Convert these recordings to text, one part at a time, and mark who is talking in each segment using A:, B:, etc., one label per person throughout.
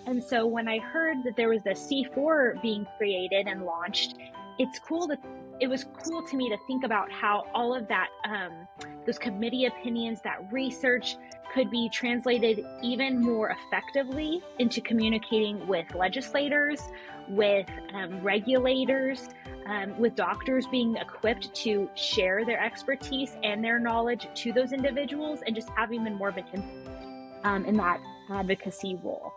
A: And so when I heard that there was the C4 being created and launched, it was cool to me to think about how all of that, those committee opinions, that research could be translated even more effectively into communicating with legislators, with regulators, with doctors being equipped to share their expertise and their knowledge to those individuals, and just have even more of an impact in that advocacy role.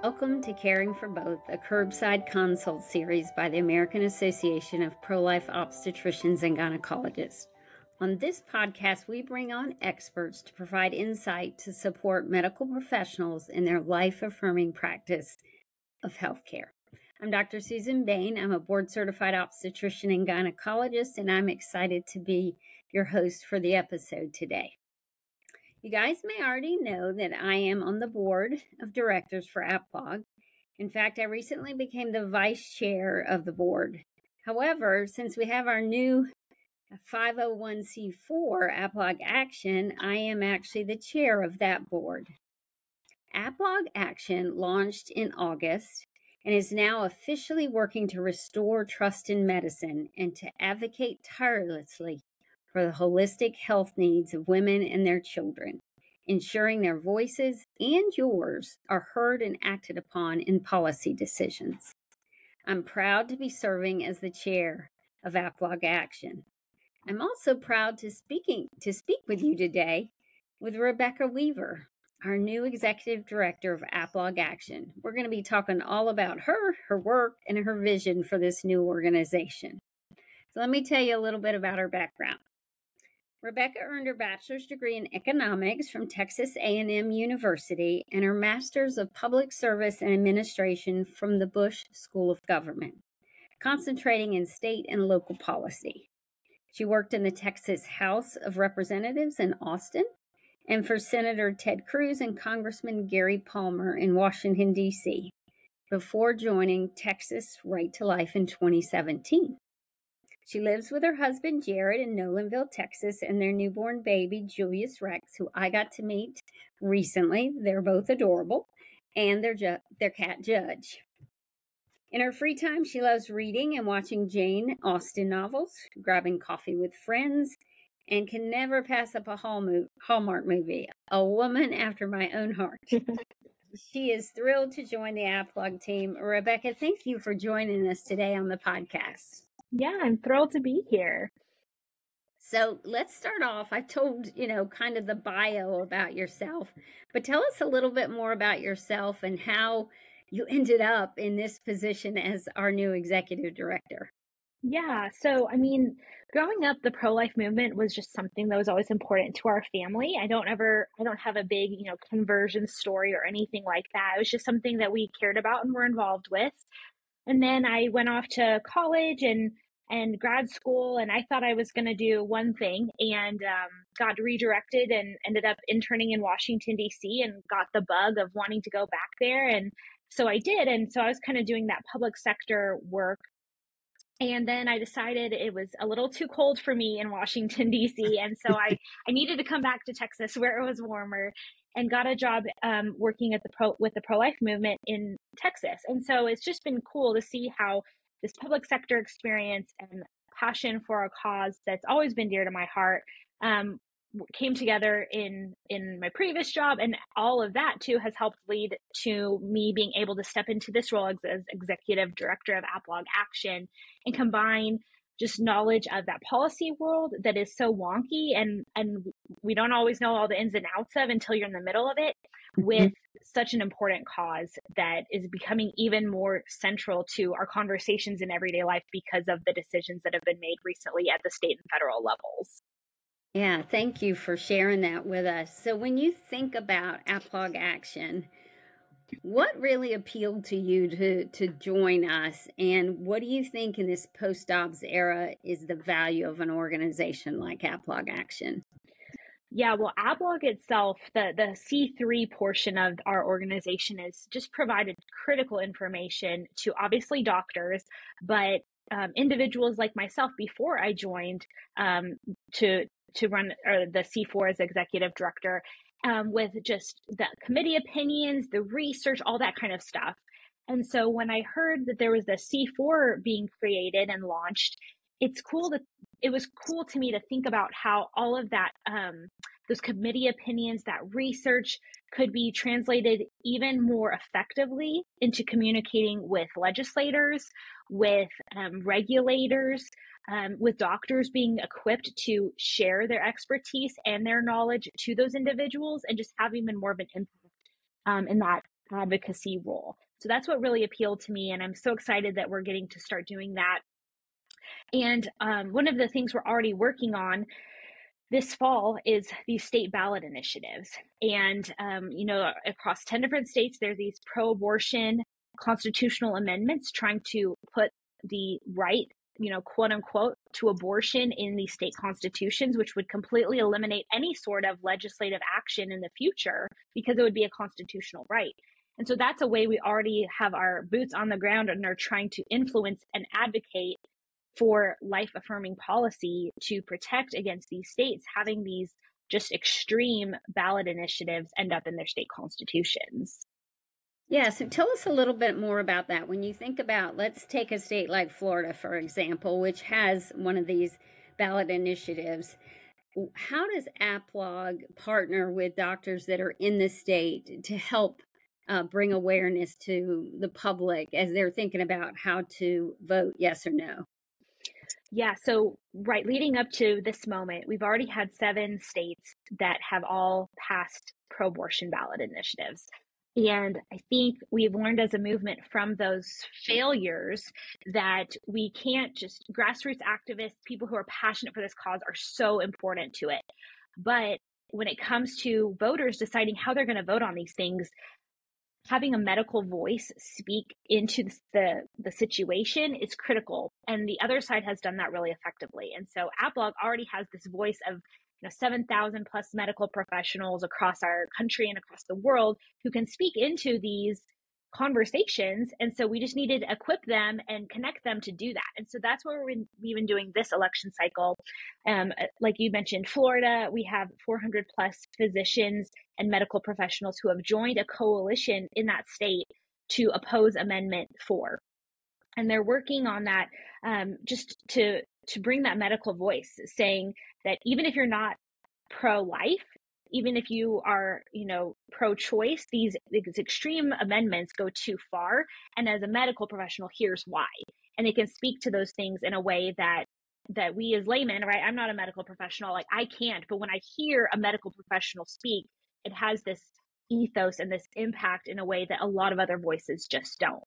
B: Welcome to Caring for Both, a curbside consult series by the American Association of Pro-Life Obstetricians and Gynecologists. On this podcast, we bring on experts to provide insight to support medical professionals in their life-affirming practice of healthcare. I'm Dr. Susan Bain. I'm a board-certified obstetrician and gynecologist, and I'm excited to be your host for the episode today. You guys may already know that I am on the board of directors for AAPLOG. In fact, I recently became the vice chair of the board. However, since we have our new 501c4 AAPLOG Action, I am actually the chair of that board. AAPLOG Action launched in August and is now officially working to restore trust in medicine and to advocate tirelessly for the holistic health needs of women and their children, ensuring their voices and yours are heard and acted upon in policy decisions. I'm proud to be serving as the chair of AAPLOG Action. I'm also proud to speak with you today with Rebecca Weaver, our new executive director of AAPLOG Action. We're going to be talking all about her work, and her vision for this new organization. So let me tell you a little bit about her background. Rebecca earned her bachelor's degree in economics from Texas A&M University and her master's of public service and administration from the Bush School of Government, concentrating in state and local policy. She worked in the Texas House of Representatives in Austin and for Senator Ted Cruz and Congressman Gary Palmer in Washington, D.C., before joining Texas Right to Life in 2017. She lives with her husband, Jared, in Nolanville, Texas, and their newborn baby, Julius Rex, who I got to meet recently. They're both adorable, and their cat, Judge. In her free time, she loves reading and watching Jane Austen novels, grabbing coffee with friends, and can never pass up a Hallmark movie, a woman after my own heart. She is thrilled to join the AAPLOG team. Rebecca, thank you for joining us today on the podcast.
A: Yeah, I'm thrilled to be here.
B: So let's start off. I told, kind of the bio about yourself, but tell us a little bit more about yourself and how you ended up in this position as our new executive director.
A: Yeah, so growing up, the pro-life movement was just something that was always important to our family. I don't have a big, conversion story or anything like that. It was just something that we cared about and were involved with. And then I went off to college and grad school, and I thought I was going to do one thing, and got redirected and ended up interning in Washington, D.C., and got the bug of wanting to go back there. And so I did. And so I was kind of doing that public sector work. And then I decided it was a little too cold for me in Washington, D.C. And so I needed to come back to Texas where it was warmer, and got a job working at with the pro-life movement in Texas. And so it's just been cool to see how this public sector experience and passion for a cause that's always been dear to my heart came together in my previous job. And all of that too has helped lead to me being able to step into this role as executive director of AAPLOG Action and combine just knowledge of that policy world that is so wonky and we don't always know all the ins and outs of until you're in the middle of it, with such an important cause that is becoming even more central to our conversations in everyday life because of the decisions that have been made recently at the state and federal levels.
B: Yeah, thank you for sharing that with us. So when you think about AAPLOG Action, what really appealed to you to join us? And what do you think in this post-Dobbs era is the value of an organization like AAPLOG Action?
A: Yeah, well, AAPLOG itself, the C3 portion of our organization is just provided critical information to obviously doctors, but individuals like myself before I joined to run, or the C4 as executive director, with just the committee opinions, the research, all that kind of stuff. And so when I heard that there was the C4 being created and launched, it was cool to me to think about how all of that, those committee opinions, that research could be translated even more effectively into communicating with legislators, with regulators, with doctors being equipped to share their expertise and their knowledge to those individuals, and just have even more of an impact in that advocacy role. So that's what really appealed to me, and I'm so excited that we're getting to start doing that. And one of the things we're already working on this fall is these state ballot initiatives. And, across 10 different states, there are these pro-abortion constitutional amendments trying to put the right, quote unquote, to abortion in these state constitutions, which would completely eliminate any sort of legislative action in the future because it would be a constitutional right. And so that's a way we already have our boots on the ground and are trying to influence and advocate for life affirming policy to protect against these states having these just extreme ballot initiatives end up in their state constitutions.
B: Yeah, so tell us a little bit more about that. When you think about, let's take a state like Florida, for example, which has one of these ballot initiatives. How does AAPLOG partner with doctors that are in the state to help bring awareness to the public as they're thinking about how to vote yes or no?
A: Yeah, so right leading up to this moment, we've already had 7 states that have all passed pro-abortion ballot initiatives. And I think we've learned as a movement from those failures that we can't just, grassroots activists, people who are passionate for this cause are so important to it. But when it comes to voters deciding how they're going to vote on these things, having a medical voice speak into the situation is critical, and the other side has done that really effectively. And so AAPLOG already has this voice of 7,000 plus medical professionals across our country and across the world who can speak into these conversations. And so we just needed to equip them and connect them to do that. And so that's what we've been doing this election cycle. Like you mentioned, Florida, we have 400 plus physicians and medical professionals who have joined a coalition in that state to oppose Amendment 4. And they're working on that, just to bring that medical voice, saying that even if you're not pro-life, even if you are, pro-choice, these extreme amendments go too far. And as a medical professional, here's why. And they can speak to those things in a way that we as laymen, right? I'm not a medical professional, like I can't, but when I hear a medical professional speak, it has this ethos and this impact in a way that a lot of other voices just don't.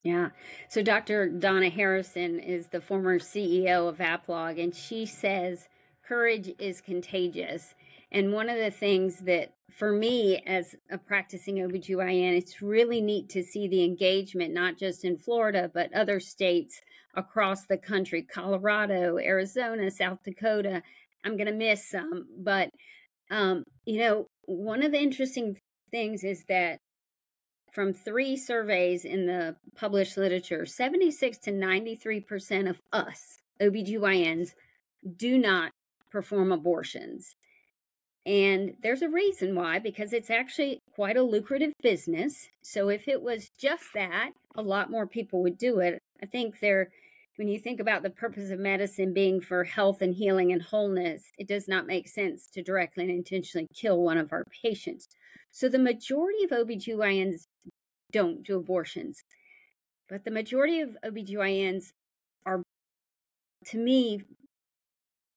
B: Yeah. So Dr. Donna Harrison is the former CEO of AAPLOG, and she says courage is contagious. And one of the things that, for me as a practicing OBGYN, it's really neat to see the engagement, not just in Florida, but other states across the country, Colorado, Arizona, South Dakota. I'm going to miss some, but, one of the interesting things is that from 3 surveys in the published literature, 76 to 93% of us, OBGYNs, do not perform abortions. And there's a reason why, because it's actually quite a lucrative business. So if it was just that, a lot more people would do it. I think when you think about the purpose of medicine being for health and healing and wholeness, it does not make sense to directly and intentionally kill one of our patients. So the majority of OBGYNs don't do abortions. But the majority of OBGYNs are, to me,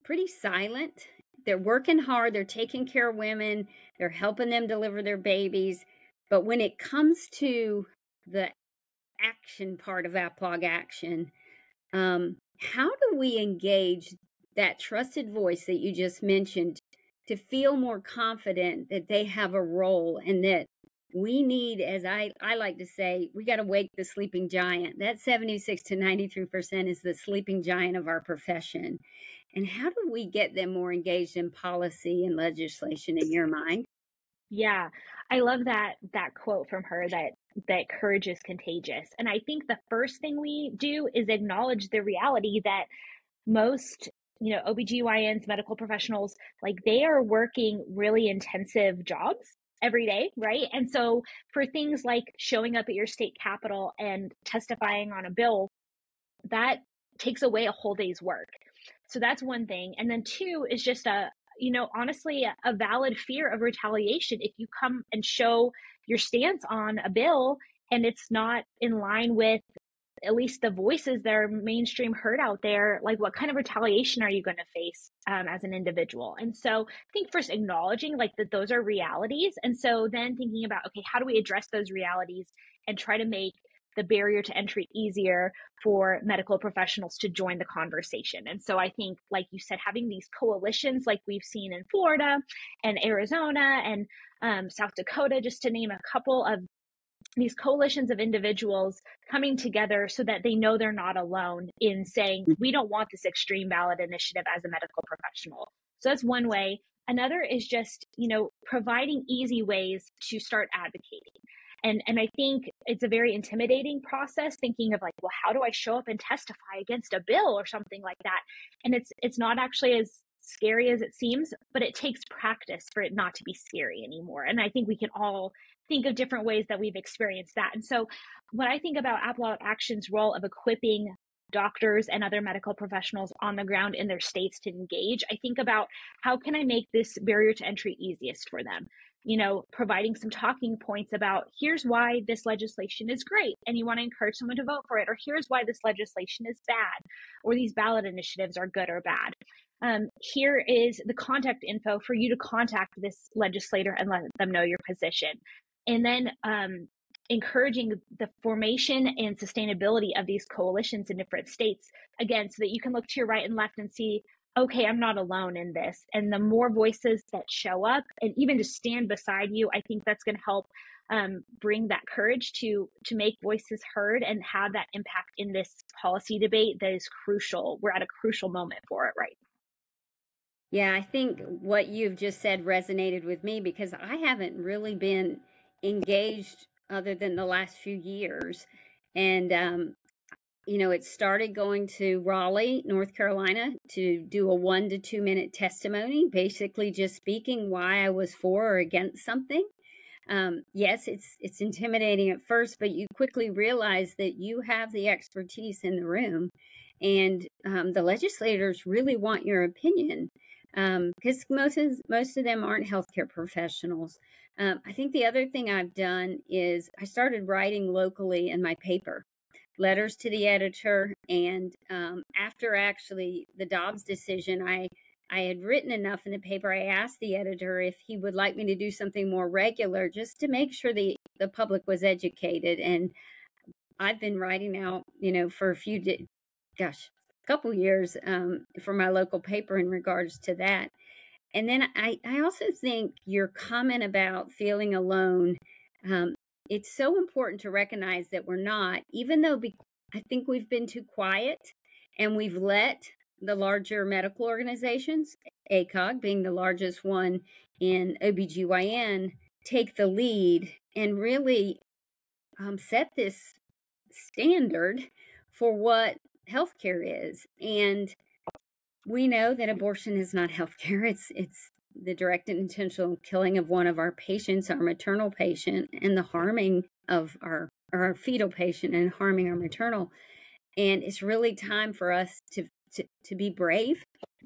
B: pretty silent. They're working hard. They're taking care of women. They're helping them deliver their babies. But when it comes to the action part of AAPLOG Action, how do we engage that trusted voice that you just mentioned to feel more confident that they have a role, and that we need, as I like to say, we got to wake the sleeping giant. That 76 to 93% is the sleeping giant of our profession. And how do we get them more engaged in policy and legislation, in your mind?
A: Yeah, I love that quote from her, that courage is contagious. And I think the first thing we do is acknowledge the reality that most OBGYNs, medical professionals, like they are working really intensive jobs every day, right? And so for things like showing up at your state capitol and testifying on a bill, that takes away a whole day's work. So that's one thing. And then two is just honestly, a valid fear of retaliation. If you come and show your stance on a bill and it's not in line with at least the voices that are mainstream heard out there, like what kind of retaliation are you going to face as an individual? And so I think first acknowledging like that those are realities. And so then thinking about, okay, how do we address those realities and try to make the barrier to entry easier for medical professionals to join the conversation. And so I think, like you said, having these coalitions like we've seen in Florida and Arizona and South Dakota, just to name a couple of these coalitions of individuals coming together so that they know they're not alone in saying, we don't want this extreme ballot initiative as a medical professional. So that's one way. Another is just, providing easy ways to start advocating. And I think it's a very intimidating process thinking of like, well, how do I show up and testify against a bill or something like that? And it's not actually as scary as it seems, but it takes practice for it not to be scary anymore. And I think we can all think of different ways that we've experienced that. And so when I think about AAPLOG Action's role of equipping doctors and other medical professionals on the ground in their states to engage, I think about how can I make this barrier to entry easiest for them? Providing some talking points about here's why this legislation is great and you want to encourage someone to vote for it, or here's why this legislation is bad, or these ballot initiatives are good or bad. Here is the contact info for you to contact this legislator and let them know your position. And then encouraging the formation and sustainability of these coalitions in different states, again, so that you can look to your right and left and see, okay, I'm not alone in this. And the more voices that show up and even to stand beside you, I think that's going to help bring that courage to make voices heard and have that impact in this policy debate that is crucial. We're at a crucial moment for it right now.
B: Yeah, I think what you've just said resonated with me because I haven't really been engaged other than the last few years. And, it started going to Raleigh, North Carolina to do a 1 to 2 minute testimony, basically just speaking why I was for or against something. Yes, it's intimidating at first, but you quickly realize that you have the expertise in the room and the legislators really want your opinion because most of them aren't healthcare professionals. I think the other thing I've done is I started writing locally in my paper, letters to the editor. And after actually the Dobbs decision, I had written enough in the paper. I asked the editor if he would like me to do something more regular just to make sure the public was educated. And I've been writing now, for a couple years for my local paper in regards to that. And then I also think your comment about feeling alone, it's so important to recognize that we're not, even though I think we've been too quiet and we've let the larger medical organizations, ACOG being the largest one in OBGYN, take the lead and really set this standard for what healthcare is. And we know that abortion is not healthcare. It's the direct and intentional killing of one of our patients, our maternal patient, and the harming of our fetal patient and harming our maternal. And it's really time for us to be brave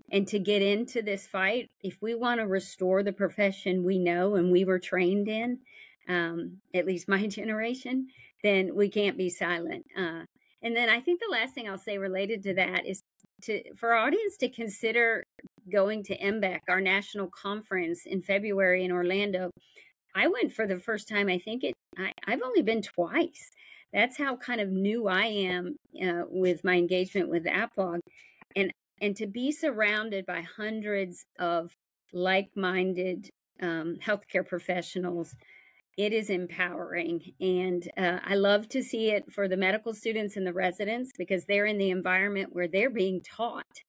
B: and to get into this fight. If we want to restore the profession we know and we were trained in, at least my generation, then we can't be silent. And then I think the last thing I'll say related to that is for our audience to consider going to MBEC, our national conference in February in Orlando. I went for the first time. I think I've only been twice. That's how kind of new I am with my engagement with AAPLOG. And to be surrounded by hundreds of like-minded healthcare professionals, it is empowering. And I love to see it for the medical students and the residents because they're in the environment where they're being taught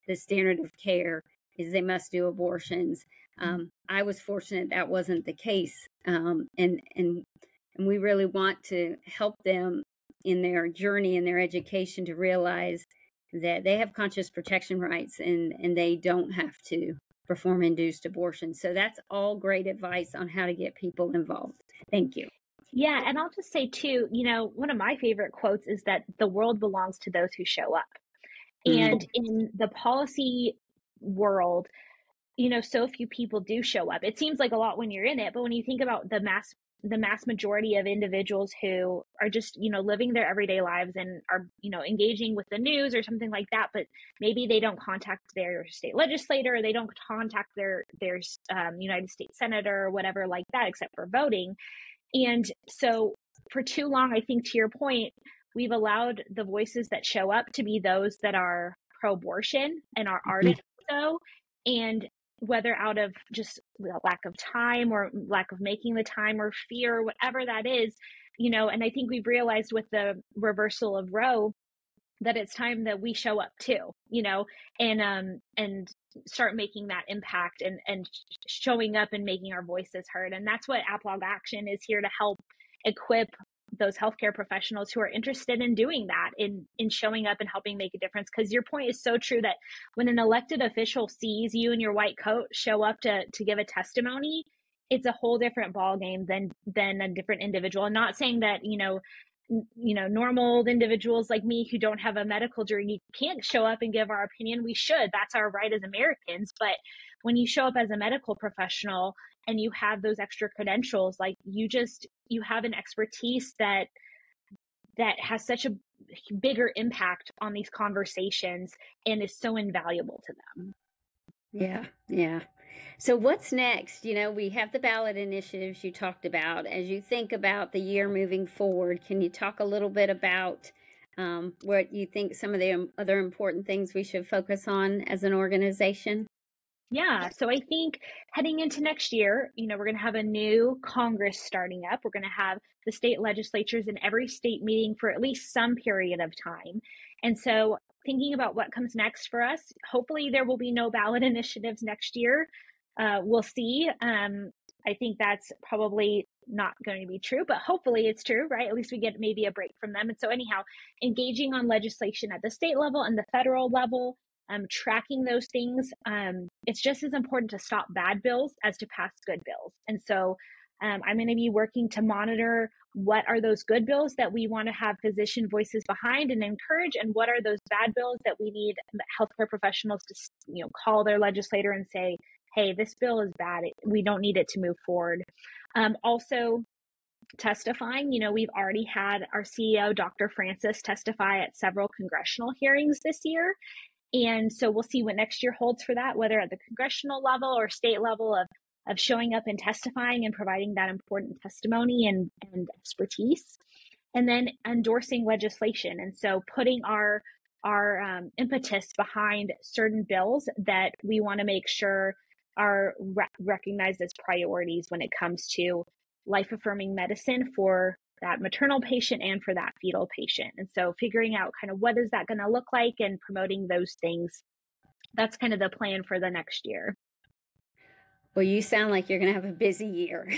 B: the standard of care is they must do abortions. I was fortunate that wasn't the case. And we really want to help them in their journey and their education to realize that they have conscious protection rights and they don't have to perform induced abortion. So that's all great advice on how to get people involved. Thank you.
A: Yeah, and I'll just say too, one of my favorite quotes is that the world belongs to those who show up. And in the policy world, so few people do show up. It seems like a lot when you're in it, but when you think about the mass majority of individuals who are just, living their everyday lives and are, engaging with the news or something like that, but maybe they don't contact their state legislator, or they don't contact their United States senator or whatever like that, except for voting. And so for too long, I think to your point, we've allowed the voices that show up to be those that are pro-abortion and are ardent so, and whether out of just lack of time or lack of making the time or fear, whatever that is, and I think we've realized with the reversal of Roe that it's time that we show up too, and start making that impact and showing up and making our voices heard. And that's what AAPLOG Action is here to help equip those healthcare professionals who are interested in doing that, in showing up and helping make a difference. Because your point is so true that when an elected official sees you in your white coat show up to give a testimony, it's a whole different ballgame than a different individual. I'm not saying that, normal individuals like me who don't have a medical degree can't show up and give our opinion. We should. That's our right as Americans. But when you show up as a medical professional and you have those extra credentials, like you have an expertise that has such a bigger impact on these conversations and is so invaluable to them.
B: Yeah. So what's next? We have the ballot initiatives you talked about. As you think about the year moving forward, can you talk a little bit about what you think some of the other important things we should focus on as an organization?
A: Yeah, so I think heading into next year, we're going to have a new Congress starting up. We're going to have the state legislatures in every state meeting for at least some period of time. And so thinking about what comes next for us, hopefully there will be no ballot initiatives next year. We'll see. I think that's probably not going to be true, but hopefully it's true, right? At least we get maybe a break from them. And so anyhow, engaging on legislation at the state level and the federal level, tracking those things. It's just as important to stop bad bills as to pass good bills. And so I'm going to be working to monitor what are those good bills that we want to have physician voices behind and encourage, and what are those bad bills that we need healthcare professionals to call their legislator and say, hey, this bill is bad. We don't need it to move forward. Also, testifying, we've already had our CEO, Dr. Francis, testify at several congressional hearings this year. And so we'll see what next year holds for that, whether at the congressional level or state level of showing up and testifying and providing that important testimony and expertise, and then endorsing legislation. And so putting our impetus behind certain bills that we want to make sure are recognized as priorities when it comes to life-affirming medicine for that maternal patient and for that fetal patient. And so figuring out kind of what is that going to look like and promoting those things. That's kind of the plan for the next year.
B: Well, you sound like you're going to have a busy year.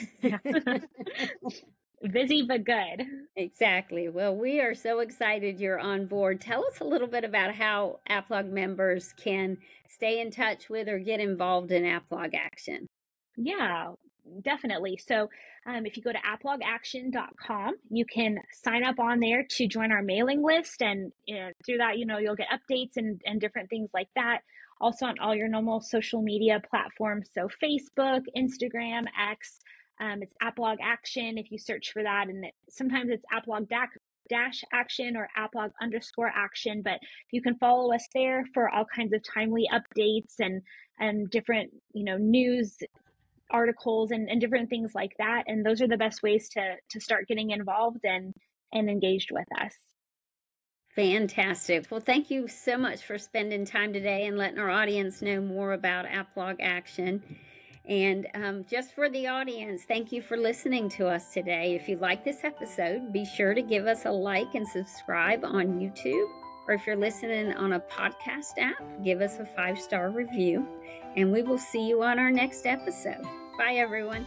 A: Busy, but good.
B: Exactly. Well, we are so excited you're on board. Tell us a little bit about how AAPLOG members can stay in touch with or get involved in AAPLOG Action.
A: Yeah, definitely. So if you go to aplogaction.com, you can sign up on there to join our mailing list. And through that, you'll get updates and different things like that. Also on all your normal social media platforms. So Facebook, Instagram, X, it's AAPLOG Action if you search for that. And sometimes it's AAPLOG action or AAPLOG_action, but you can follow us there for all kinds of timely updates and different, news articles and different things like that. And those are the best ways to start getting involved and engaged with us.
B: Fantastic. Well, thank you so much for spending time today and letting our audience know more about AAPLOG Action. And just for the audience, thank you for listening to us today. If you like this episode, be sure to give us a like and subscribe on YouTube. Or if you're listening on a podcast app, give us a 5-star review. And we will see you on our next episode. Bye, everyone.